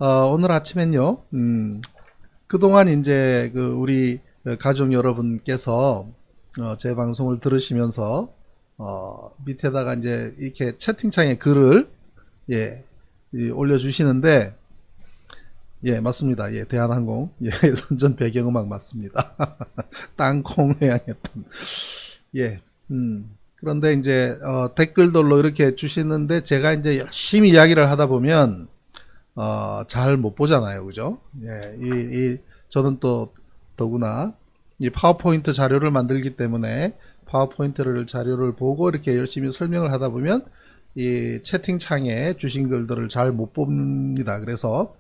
오늘 아침엔요, 그동안 이제 우리 가족 여러분께서 제 방송을 들으시면서 밑에다가 이제 이렇게 채팅창에 글을 예, 올려주시는데 예, 맞습니다. 예, 대한항공 예, 선전 배경음악 맞습니다. 땅콩 회항했던 예, 그런데 이제 댓글들로 이렇게 주시는데 제가 이제 열심히 이야기를 하다 보면 잘 못 보잖아요. 그죠? 예, 저는 또 더구나 이 파워포인트 자료를 만들기 때문에 파워포인트를 자료를 보고 이렇게 열심히 설명을 하다 보면 이 채팅창에 주신 글들을 잘 못 봅니다. 그래서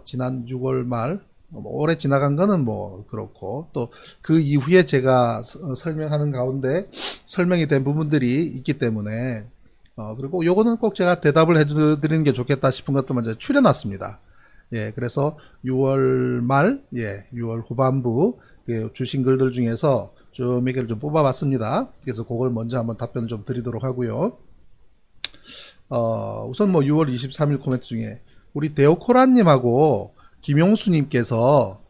지난 6월 말 올해 지나간 거는 뭐 그렇고 또 그 이후에 제가 설명하는 가운데 설명이 된 부분들이 있기 때문에 그리고 요거는 꼭 제가 대답을 해드리는 게 좋겠다 싶은 것들만 이제 추려놨습니다. 예, 그래서 6월 말, 예, 6월 후반부 주신 글들 중에서 좀 몇 개를 좀 뽑아봤습니다. 그래서 그걸 먼저 한번 답변을 좀 드리도록 하고요. 우선 뭐 6월 23일 코멘트 중에 우리 데오코라님하고 김용수님께서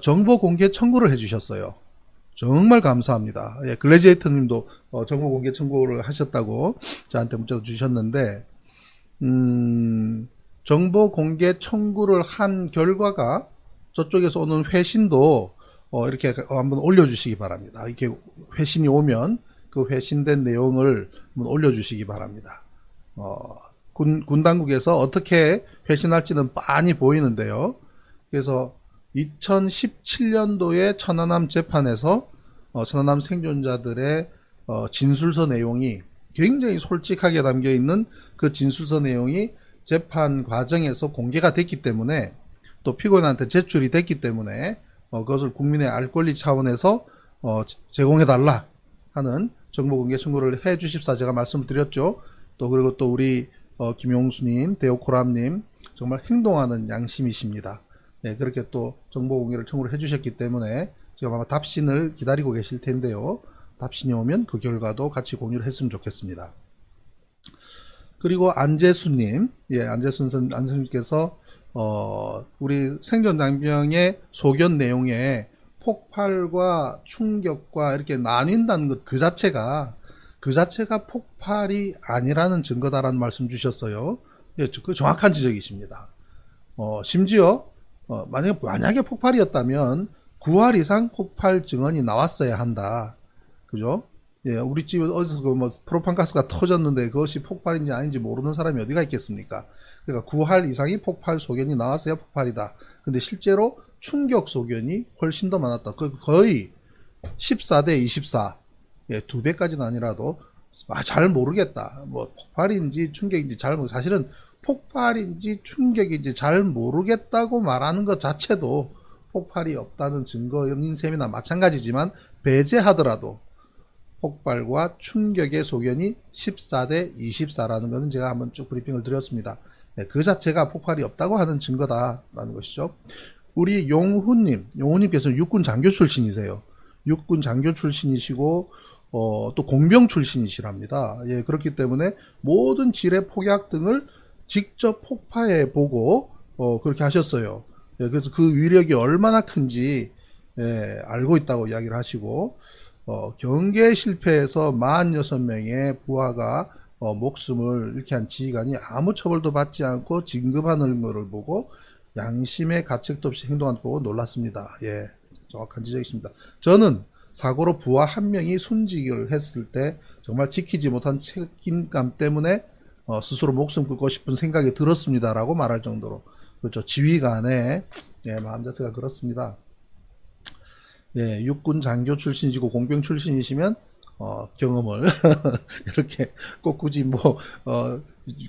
정보 공개 청구를 해주셨어요. 정말 감사합니다. 예, 글래지에이터님도 정보 공개 청구를 하셨다고 저한테 문자도 주셨는데 정보 공개 청구를 한 결과가 저쪽에서 오는 회신도 이렇게 한번 올려주시기 바랍니다. 이렇게 회신이 오면 그 회신된 내용을 한번 올려주시기 바랍니다. 군 당국에서 어떻게 회신할지는 빤히 보이는데요. 그래서 2017년도에 천안함 재판에서 천안함 생존자들의 진술서 내용이 굉장히 솔직하게 담겨 있는 그 진술서 내용이 재판 과정에서 공개가 됐기 때문에 또 피고인한테 제출이 됐기 때문에 그것을 국민의 알 권리 차원에서 제공해달라 하는 정보공개 청구를 해 주십사 제가 말씀을 드렸죠. 또 그리고 또 우리 김용수님, 데오코람님 정말 행동하는 양심이십니다. 네, 그렇게 또 정보공개를 청구를 해주셨기 때문에 지금 아마 답신을 기다리고 계실 텐데요. 답신이 오면 그 결과도 같이 공유를 했으면 좋겠습니다. 그리고 안재수님, 예, 안재수님께서 우리 생존장병의 소견 내용에 폭발과 충격과 이렇게 나뉜다는 것 그 자체가 폭발이 아니라는 증거다라는 말씀 주셨어요. 예, 그 정확한 지적이십니다. 심지어 만약에 폭발이었다면 9할 이상 폭발 증언이 나왔어야 한다. 그죠? 예, 우리 집에 어디서 프로판가스가 터졌는데 그것이 폭발인지 아닌지 모르는 사람이 어디가 있겠습니까? 그러니까 9할 이상이 폭발 소견이 나왔어야 폭발이다. 근데 실제로 충격 소견이 훨씬 더 많았다. 거의 14대 24. 예, 2배까지는 아니라도 잘 모르겠다. 뭐 폭발인지 충격인지 사실은 폭발인지 충격인지 잘 모르겠다고 말하는 것 자체도 폭발이 없다는 증거인 셈이나 마찬가지지만 배제하더라도 폭발과 충격의 소견이 14대 24라는 것은 제가 한번 쭉 브리핑을 드렸습니다. 네, 그 자체가 폭발이 없다고 하는 증거다라는 것이죠. 우리 용훈님께서는 육군 장교 출신이세요. 육군 장교 출신이시고 또 공병 출신이시랍니다. 예, 그렇기 때문에 모든 지뢰 폭약 등을 직접 폭파해 보고 그렇게 하셨어요. 예, 그래서 그 위력이 얼마나 큰지 알고 있다고 이야기를 하시고 경계 실패에서 46명의 부하가 목숨을 잃게 한 지휘관이 아무 처벌도 받지 않고 진급하는 것을 보고 양심의 가책도 없이 행동한 거 보고 놀랐습니다. 예, 정확한 지적이십니다. 저는 사고로 부하 한 명이 순직을 했을 때 정말 지키지 못한 책임감 때문에 스스로 목숨 끊고 싶은 생각이 들었습니다라고 말할 정도로 그렇죠. 지휘관의 마음 자세가 그렇습니다. 예, 육군 장교 출신이시고 공병 출신이시면 경험을 이렇게 꼭 굳이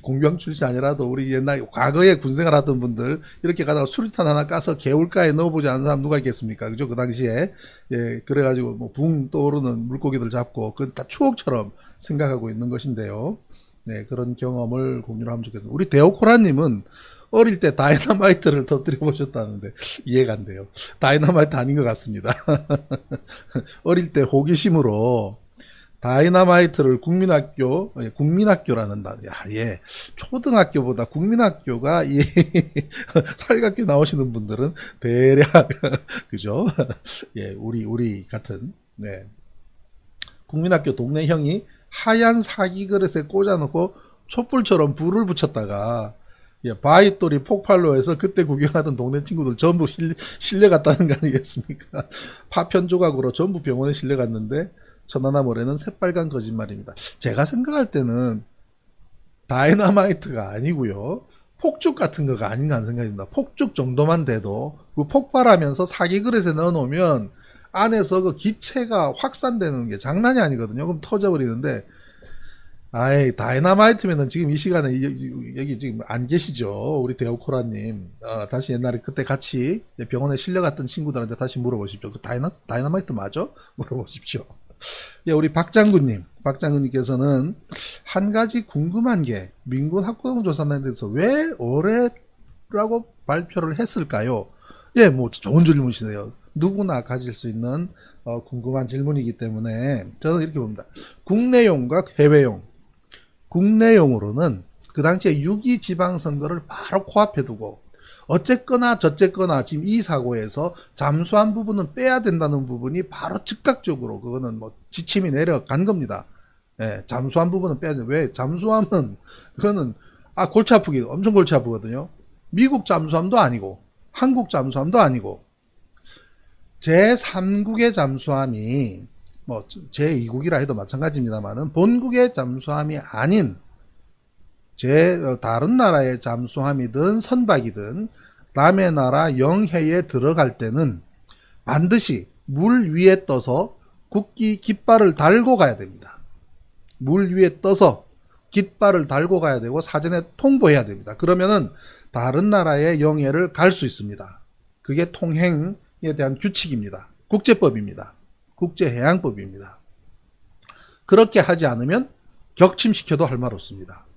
공병 출신 아니라도 우리 옛날 과거에 군생활 하던 분들 이렇게 가다가 수류탄 하나 까서 개울가에 넣어보지 않은 사람 누가 있겠습니까? 그죠? 그 당시에 예, 그래가지고 붕 떠오르는 물고기들 잡고 그 다 추억처럼 생각하고 있는 것인데요. 네, 그런 경험을 공유를 하면 좋겠습니다. 우리 데오코라님은 어릴 때 다이너마이트를 터뜨려 보셨다는데 이해가 안 돼요. 다이너마이트 아닌 것 같습니다. 어릴 때 호기심으로 다이너마이트를 국민학교라는 야, 예. 초등학교보다 국민학교가 살갑게 나오시는 분들은 대략 그죠? 예, 우리 같은 네. 국민학교 동네 형이 하얀 사기 그릇에 꽂아놓고 촛불처럼 불을 붙였다가 예, 바위돌이 폭발로 해서 그때 구경하던 동네 친구들 전부 실려갔다는 거 아니겠습니까? 파편 조각으로 전부 병원에 실려갔는데 천안함올해는 새빨간 거짓말입니다. 제가 생각할 때는 다이너마이트가 아니고요. 폭죽 같은 거가 아닌가 하는 생각이 듭니다. 폭죽 정도만 돼도 그 폭발하면서 사기 그릇에 넣어놓으면 안에서 그 기체가 확산되는 게 장난이 아니거든요. 그럼 터져버리는데 아이, 다이너마이트면은 지금 이 시간에 여기 지금 안 계시죠? 우리 대우코라님. 다시 옛날에 그때 같이 병원에 실려갔던 친구들한테 다시 물어보십시오. 그 다이너마이트 맞아? 물어보십시오. 예, 우리 박장군님께서는 한 가지 궁금한 게 민군 학구동 조사단에 대해서 왜 올해라고 발표를 했을까요? 예, 뭐 좋은 질문이시네요. 누구나 가질 수 있는 궁금한 질문이기 때문에 저는 이렇게 봅니다. 국내용과 해외용. 국내용으로는 그 당시에 6.2 지방선거를 바로 코앞에 두고 어쨌거나 저쨌거나 지금 이 사고에서 잠수한 부분은 빼야 된다는 부분이 바로 즉각적으로 그거는 뭐 지침이 내려간 겁니다. 예, 잠수한 부분은 빼야 돼. 왜? 잠수함은 그거는 골치 아프기 엄청 골치 아프거든요. 미국 잠수함도 아니고 한국 잠수함도 아니고 제3국의 잠수함이 뭐 제2국이라 해도 마찬가지입니다만은 본국의 잠수함이 아닌 다른 나라의 잠수함이든 선박이든 남의 나라 영해에 들어갈 때는 반드시 물 위에 떠서 국기 깃발을 달고 가야 됩니다. 물 위에 떠서 깃발을 달고 가야 되고 사전에 통보해야 됩니다. 그러면은 다른 나라의 영해를 갈 수 있습니다. 그게 통행에 대한 규칙입니다. 국제법입니다. 국제해양법입니다. 그렇게 하지 않으면 격침시켜도 할 말 없습니다.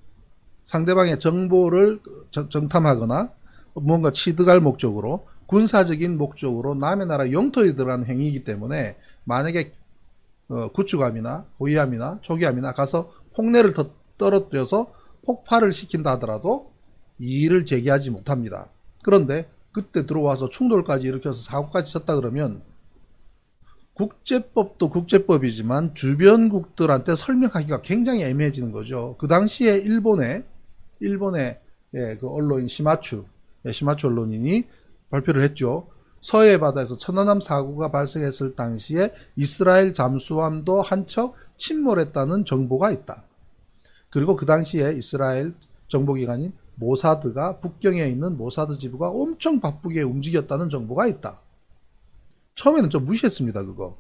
상대방의 정보를 정탐하거나 뭔가 취득할 목적으로 군사적인 목적으로 남의 나라 영토에 들어간 행위이기 때문에 만약에 구축함이나 호위함이나 초기함이나 가서 폭내를 떨어뜨려서 폭발을 시킨다 하더라도 이의를 제기하지 못합니다. 그런데 그때 들어와서 충돌까지 일으켜서 사고까지 쳤다 그러면 국제법도 국제법이지만 주변국들한테 설명하기가 굉장히 애매해지는 거죠. 그 당시에 일본의 그 언론인 시마추 언론인이 발표를 했죠. 서해 바다에서 천안함 사고가 발생했을 당시에 이스라엘 잠수함도 한 척 침몰했다는 정보가 있다. 그리고 그 당시에 이스라엘 정보기관인 모사드가 북경에 있는 모사드 지부가 엄청 바쁘게 움직였다는 정보가 있다. 처음에는 좀 무시했습니다. 그거.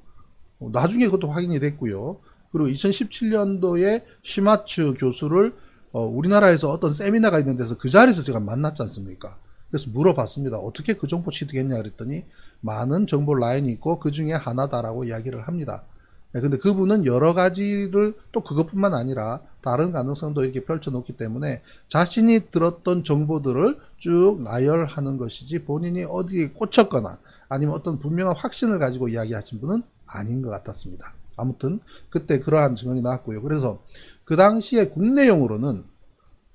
나중에 그것도 확인이 됐고요. 그리고 2017년도에 시마츠 교수를 우리나라에서 어떤 세미나가 있는 데서 그 자리에서 제가 만났지 않습니까? 그래서 물어봤습니다. 어떻게 그 정보 취득했냐 그랬더니 많은 정보 라인이 있고 그 중에 하나다라고 이야기를 합니다. 근데 그분은 여러 가지를 또 그것뿐만 아니라 다른 가능성도 이렇게 펼쳐놓기 때문에 자신이 들었던 정보들을 쭉 나열하는 것이지 본인이 어디에 꽂혔거나 아니면 어떤 분명한 확신을 가지고 이야기하신 분은 아닌 것 같았습니다. 아무튼 그때 그러한 증언이 나왔고요. 그래서 그 당시에 국내용으로는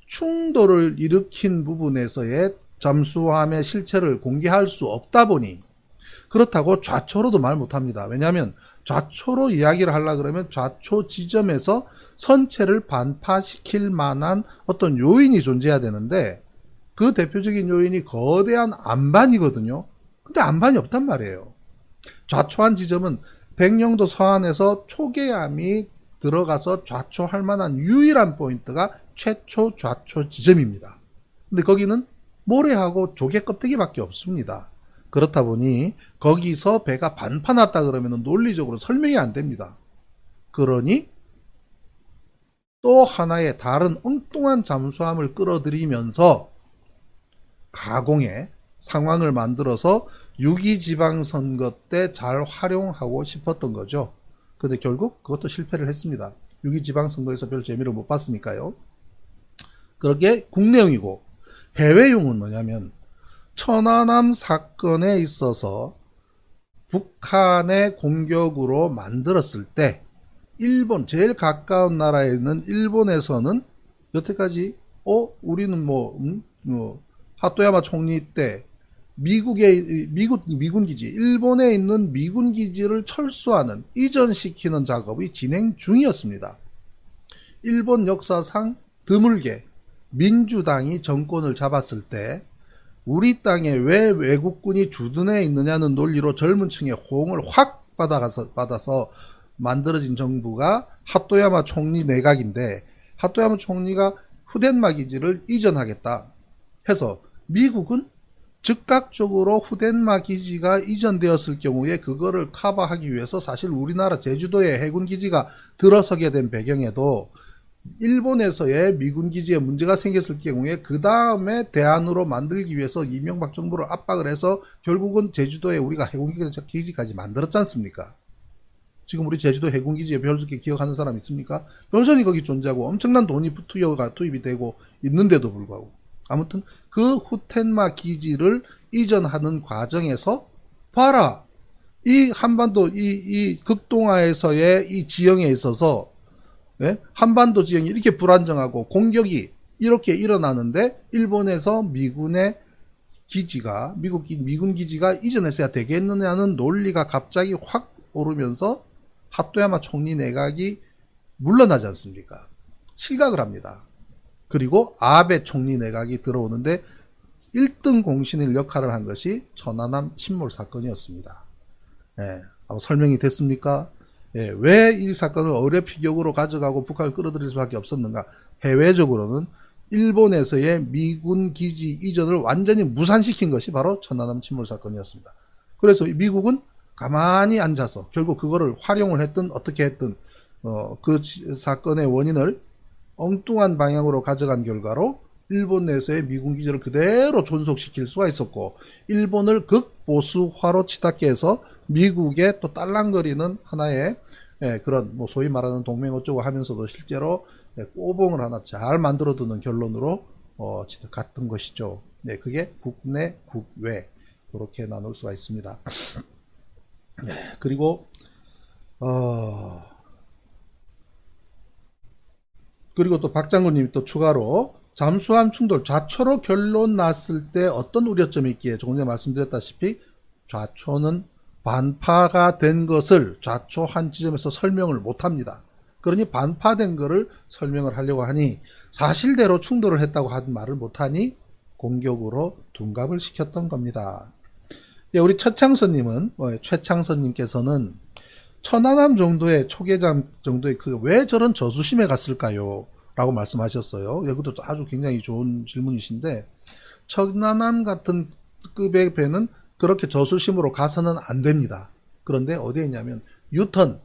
충돌을 일으킨 부분에서의 잠수함의 실체를 공개할 수 없다 보니 그렇다고 좌초로도 말 못합니다. 왜냐하면 좌초로 이야기를 하려고 그러면 좌초 지점에서 선체를 반파시킬 만한 어떤 요인이 존재해야 되는데 그 대표적인 요인이 거대한 안반이거든요. 근데 안반이 없단 말이에요. 좌초한 지점은 백령도 서안에서 초계함이 들어가서 좌초할 만한 유일한 포인트가 최초 좌초 지점입니다. 근데 거기는 모래하고 조개 껍데기밖에 없습니다. 그렇다 보니 거기서 배가 반파났다 그러면 논리적으로 설명이 안 됩니다. 그러니 또 하나의 다른 엉뚱한 잠수함을 끌어들이면서 가공의 상황을 만들어서 6.2 지방선거 때 잘 활용하고 싶었던 거죠. 근데 결국 그것도 실패를 했습니다. 6.2 지방선거에서 별 재미를 못 봤으니까요. 그렇게 국내용이고 해외용은 뭐냐면 천안함 사건에 있어서 북한의 공격으로 만들었을 때 일본, 제일 가까운 나라에 있는 일본에서는 여태까지, 우리는 하토야마 총리 때 미군 기지, 일본에 있는 미군 기지를 철수하는, 이전시키는 작업이 진행 중이었습니다. 일본 역사상 드물게 민주당이 정권을 잡았을 때 우리 땅에 왜 외국군이 주둔해 있느냐는 논리로 젊은 층의 호응을 확 받아서 만들어진 정부가 하토야마 총리 내각인데, 하토야마 총리가 후덴마 기지를 이전하겠다 해서 미국은 즉각적으로 후덴마 기지가 이전되었을 경우에 그거를 커버하기 위해서 사실 우리나라 제주도에 해군 기지가 들어서게 된 배경에도 일본에서의 미군 기지에 문제가 생겼을 경우에 그 다음에 대안으로 만들기 위해서 이명박 정부를 압박을 해서 결국은 제주도에 우리가 해군 기지까지 만들었지 않습니까? 지금 우리 제주도 해군 기지에 별렇게 기억하는 사람 있습니까? 여전히 거기 존재하고 엄청난 돈이 투입이 되고 있는데도 불구하고, 아무튼 그 후텐마 기지를 이전하는 과정에서 봐라, 이 한반도 이 극동아에서의 이 지형에 있어서, 한반도 지형이 이렇게 불안정하고 공격이 이렇게 일어나는데 일본에서 미군의 기지가 미군 기지가 이전했어야 되겠느냐는 논리가 갑자기 확 오르면서 하토야마 총리 내각이 물러나지 않습니까? 실각을 합니다. 그리고 아베 총리 내각이 들어오는데 1등 공신일 역할을 한 것이 천안함 침몰 사건이었습니다. 한번 설명이 됐습니까? 왜 이 사건을 어뢰피격으로 가져가고 북한을 끌어들일 수밖에 없었는가? 해외적으로는 일본에서의 미군 기지 이전을 완전히 무산시킨 것이 바로 천안함 침몰 사건이었습니다. 그래서 미국은 가만히 앉아서 결국 그거를 활용을 했든 어떻게 했든 그 사건의 원인을 엉뚱한 방향으로 가져간 결과로 일본 내에서의 미군 기지를 그대로 존속시킬 수가 있었고, 일본을 극보수화로 치닫게 해서 미국에 또 딸랑거리는 하나의 그런 소위 말하는 동맹 어쩌고 하면서도 실제로 꼬봉을 하나 잘 만들어두는 결론으로 갔던 것이죠. 그게 국내, 국외 그렇게 나눌 수가 있습니다. 그리고 또 박장군님이 또 추가로 잠수함 충돌 좌초로 결론 났을 때 어떤 우려점이 있기에 조금 전에 말씀드렸다시피 좌초는 반파가 된 것을 좌초 한 지점에서 설명을 못합니다. 그러니 반파된 것을 설명을 하려고 하니 사실대로 충돌을 했다고 한 말을 못하니 공격으로 둔갑을 시켰던 겁니다. 우리 최창선님께서는 천안함 정도의 초계장 정도의 왜 저런 저수심에 갔을까요? 라고 말씀하셨어요. 이것도 아주 굉장히 좋은 질문이신데, 천안함 같은 급의 배는 그렇게 저수심으로 가서는 안 됩니다. 그런데 어디에 있냐면 유턴,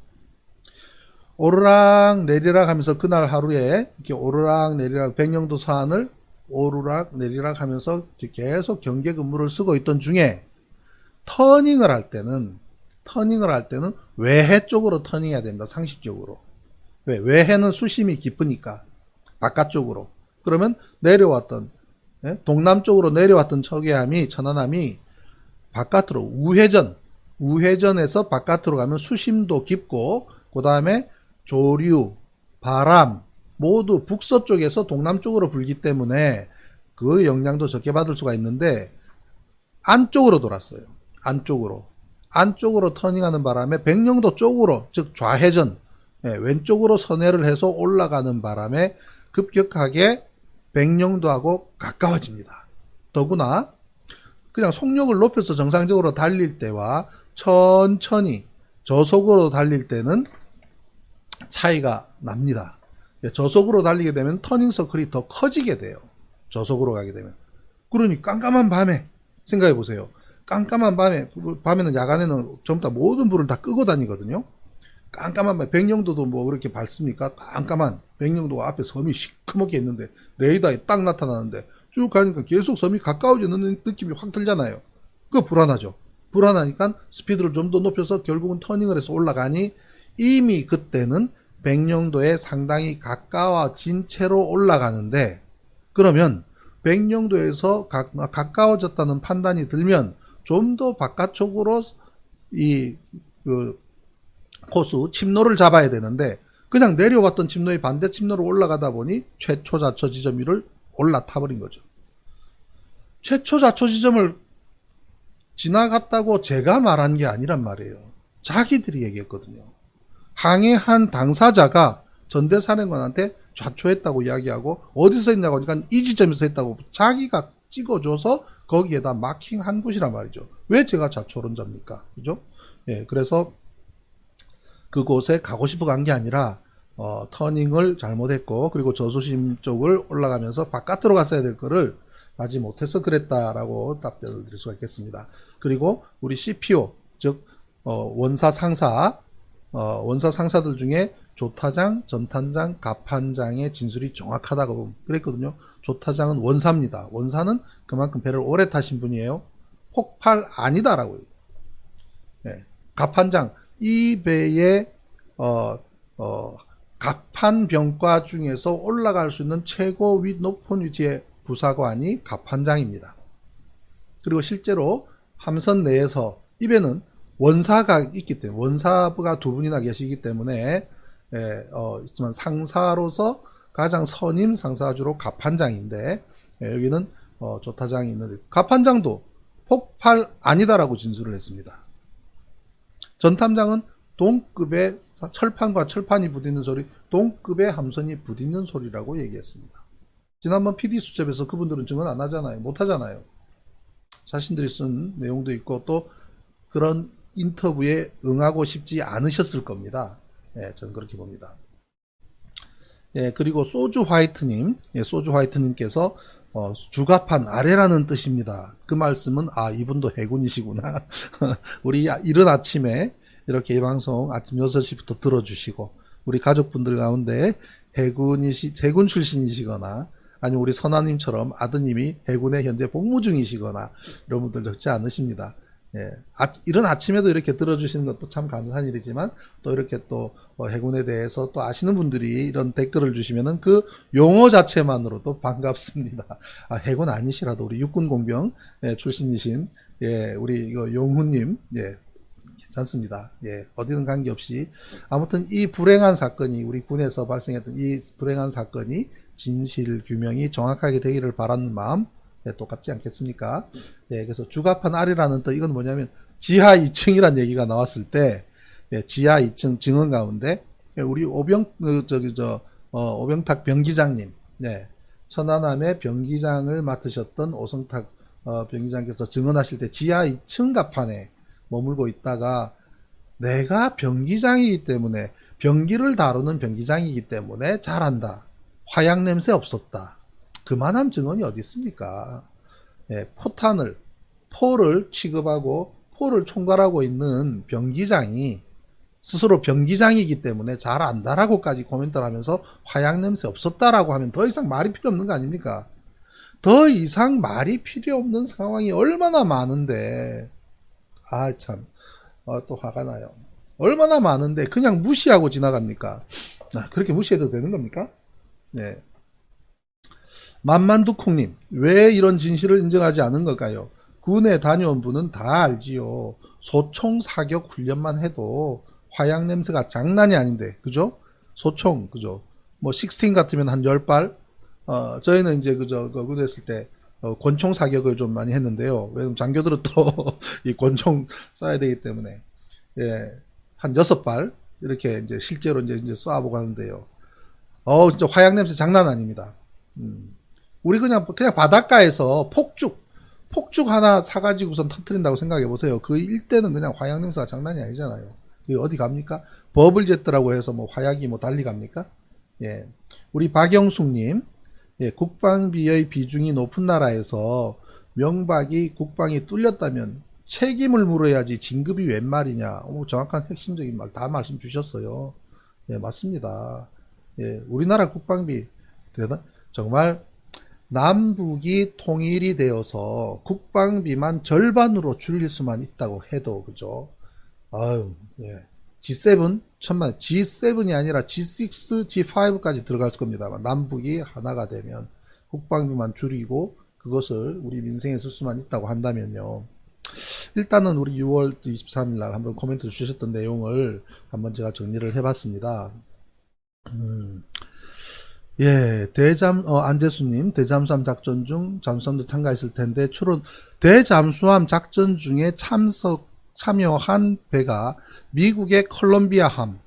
오르락 내리락 하면서 그날 하루에 이렇게 오르락 내리락 백령도 서안을 오르락 내리락 하면서 계속 경계 근무를 쓰고 있던 중에 터닝을 할 때는 외해 쪽으로 터닝해야 됩니다. 상식적으로. 왜? 외해는 수심이 깊으니까 바깥쪽으로. 그러면 내려왔던 동남쪽으로 내려왔던 천안함이 바깥으로 우회전에서 바깥으로 가면 수심도 깊고 그 다음에 조류, 바람 모두 북서쪽에서 동남쪽으로 불기 때문에 그 영향도 적게 받을 수가 있는데 안쪽으로 돌았어요. 안쪽으로 터닝하는 바람에 백령도 쪽으로, 즉 좌회전, 왼쪽으로 선회를 해서 올라가는 바람에 급격하게 백령도하고 가까워집니다. 더구나 그냥 속력을 높여서 정상적으로 달릴 때와 천천히 저속으로 달릴 때는 차이가 납니다. 저속으로 달리게 되면 터닝 서클이 더 커지게 돼요. 저속으로 가게 되면. 그러니 깜깜한 밤에 생각해 보세요. 깜깜한 밤에는 야간에는 전부 다 모든 불을 다 끄고 다니거든요. 깜깜한 밤에 백령도도 그렇게 밝습니까? 깜깜한 백령도가 앞에 섬이 시커멓게 있는데 레이더에 딱 나타나는데 쭉 가니까 계속 섬이 가까워지는 느낌이 확 들잖아요. 그거 불안하죠. 불안하니까 스피드를 좀 더 높여서 결국은 터닝을 해서 올라가니 이미 그때는 백령도에 상당히 가까워진 채로 올라가는데, 그러면 백령도에서 가까워졌다는 판단이 들면 좀 더 바깥쪽으로 이 코스 침로를 잡아야 되는데 그냥 내려왔던 침로의 반대 침로로 올라가다 보니 최초 자초 지점 위를 올라타 버린 거죠. 최초 자초 지점을 지나갔다고 제가 말한 게 아니란 말이에요. 자기들이 얘기했거든요. 항해한 당사자가 전대사령관한테 좌초했다고 이야기하고 어디서 했냐고 하니까 이 지점에서 했다고 자기가 찍어줘서 거기에다 마킹한 곳이란 말이죠. 왜 제가 좌초를 잡니까? 그죠? 예, 그래서 그곳에 가고 싶어 간 게 아니라 터닝을 잘못했고 그리고 저수심 쪽을 올라가면서 바깥으로 갔어야 될 거를 가지 못해서 그랬다라고 답변을 드릴 수가 있겠습니다. 그리고 우리 CPO 즉 원사 상사들 중에 조타장, 전탄장, 갑판장의 진술이 정확하다고 그랬거든요. 조타장은 원사입니다. 원사는 그만큼 배를 오래 타신 분이에요. 폭발 아니다라고요. 네. 갑판장 이 배의 갑판병과 중에서 올라갈 수 있는 최고 높은 위치의 부사관이 갑판장입니다. 그리고 실제로 함선 내에서 이 배는 원사가 있기 때문에 원사가 두 분이나 계시기 때문에 있지만 상사로서 가장 선임 상사주로 갑판장인데 여기는 조타장이 있는데 갑판장도 폭발 아니다라고 진술을 했습니다. 전탐장은 동급의 철판과 철판이 부딪는 소리, 동급의 함선이 부딪는 소리라고 얘기했습니다. 지난번 PD 수첩에서 그분들은 증언 안 하잖아요. 못 하잖아요. 자신들이 쓴 내용도 있고 또 그런 인터뷰에 응하고 싶지 않으셨을 겁니다. 예, 저는 그렇게 봅니다. 예, 그리고 소주 화이트님, 소주 화이트님께서 주갑판 아래라는 뜻입니다. 그 말씀은 이분도 해군이시구나. 우리 이른 아침에 이렇게 이 방송 아침 6시부터 들어주시고 우리 가족분들 가운데 해군 출신이시거나 아니면 우리 선아님처럼 아드님이 해군에 현재 복무 중이시거나 이런 분들 적지 않으십니다. 예, 이런 아침에도 이렇게 들어주시는 것도 참 감사한 일이지만 또 이렇게 또 해군에 대해서 또 아시는 분들이 이런 댓글을 주시면은 그 용어 자체만으로도 반갑습니다. 해군 아니시라도 우리 육군 공병 출신이신 우리 이거 용훈님 괜찮습니다. 어디는 관계없이 아무튼 이 불행한 사건이 우리 군에서 발생했던 이 불행한 사건이 진실 규명이 정확하게 되기를 바라는 마음 똑같지 않겠습니까? 그래서 주갑판 아래라는 뜻 이건 뭐냐면 지하 2층이란 얘기가 나왔을 때 지하 2층 증언 가운데 우리 오병탁 병기장님 천안함의 병기장을 맡으셨던 오성탁 병기장께서 증언하실 때 지하 2층 갑판에 머물고 있다가 내가 병기장이기 때문에 병기를 다루는 병기장이기 때문에 잘한다. 화약 냄새 없었다. 그만한 증언이 어디 있습니까? 포를 취급하고 포를 총괄하고 있는 병기장이 스스로 병기장이기 때문에 잘 안다라고까지 코멘트를 하면서 화약 냄새 없었다라고 하면 더 이상 말이 필요 없는 거 아닙니까? 더 이상 말이 필요 없는 상황이 얼마나 많은데 참 또 화가 나요. 얼마나 많은데 그냥 무시하고 지나갑니까? 그렇게 무시해도 되는 겁니까? 만만두콩님, 왜 이런 진실을 인정하지 않은 걸까요? 군에 다녀온 분은 다 알지요. 소총 사격 훈련만 해도 화약 냄새가 장난이 아닌데, 그죠? 소총, 그죠? 뭐, 16 같으면 한 10발? 저희는 이제, 그죠? 그랬을 때, 권총 사격을 좀 많이 했는데요. 왜냐면 장교들은 또, 이 권총 쏴야 되기 때문에, 한 6발? 이렇게 이제 실제로 이제 쏴보고 하는데요. 진짜 화약 냄새 장난 아닙니다. 우리 그냥 바닷가에서 폭죽 하나 사가지고선 터트린다고 생각해 보세요. 그 일대는 그냥 화약 냄새가 장난이 아니잖아요. 어디 갑니까? 버블제트라고 해서 뭐 화약이 뭐 달리 갑니까? 우리 박영숙님, 국방비의 비중이 높은 나라에서 명박이 국방이 뚫렸다면 책임을 물어야지 진급이 웬 말이냐. 정확한 핵심적인 말 다 말씀 주셨어요. 맞습니다. 우리나라 국방비 정말 남북이 통일이 되어서 국방비만 절반으로 줄일 수만 있다고 해도 그죠? G7 천만 G7이 아니라 G6, G5까지 들어갈 겁니다. 남북이 하나가 되면 국방비만 줄이고 그것을 우리 민생에 쓸 수만 있다고 한다면요. 일단은 우리 6월 23일 날 한번 코멘트 주셨던 내용을 한번 제가 정리를 해봤습니다. 예, 안재수님, 대잠수함 작전 중 잠수함도 참가했을 텐데, 주로 대잠수함 작전 중에 참여한 배가 미국의 콜롬비아함,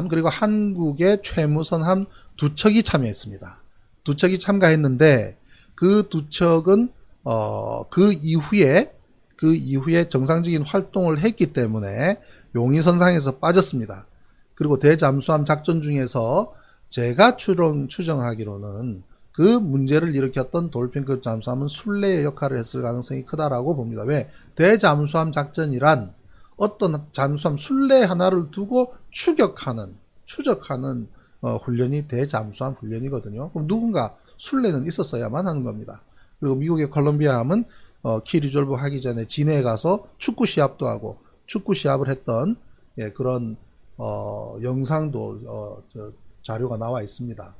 그리고 한국의 최무선함 두 척이 참여했습니다. 두 척이 참가했는데, 그 두 척은, 그 이후에 정상적인 활동을 했기 때문에 용의선상에서 빠졌습니다. 그리고 대잠수함 작전 중에서 제가 추정하기로는 그 문제를 일으켰던 돌핀급 잠수함은 순례의 역할을 했을 가능성이 크다라고 봅니다. 왜? 대잠수함 작전이란 어떤 잠수함 순례 하나를 두고 추적하는 훈련이 대잠수함 훈련이거든요. 그럼 누군가 순례는 있었어야만 하는 겁니다. 그리고 미국의 콜롬비아함은 키 리졸브 하기 전에 진해에 가서 축구 시합도 하고 축구 시합을 했던 그런 영상도 자료가 나와 있습니다.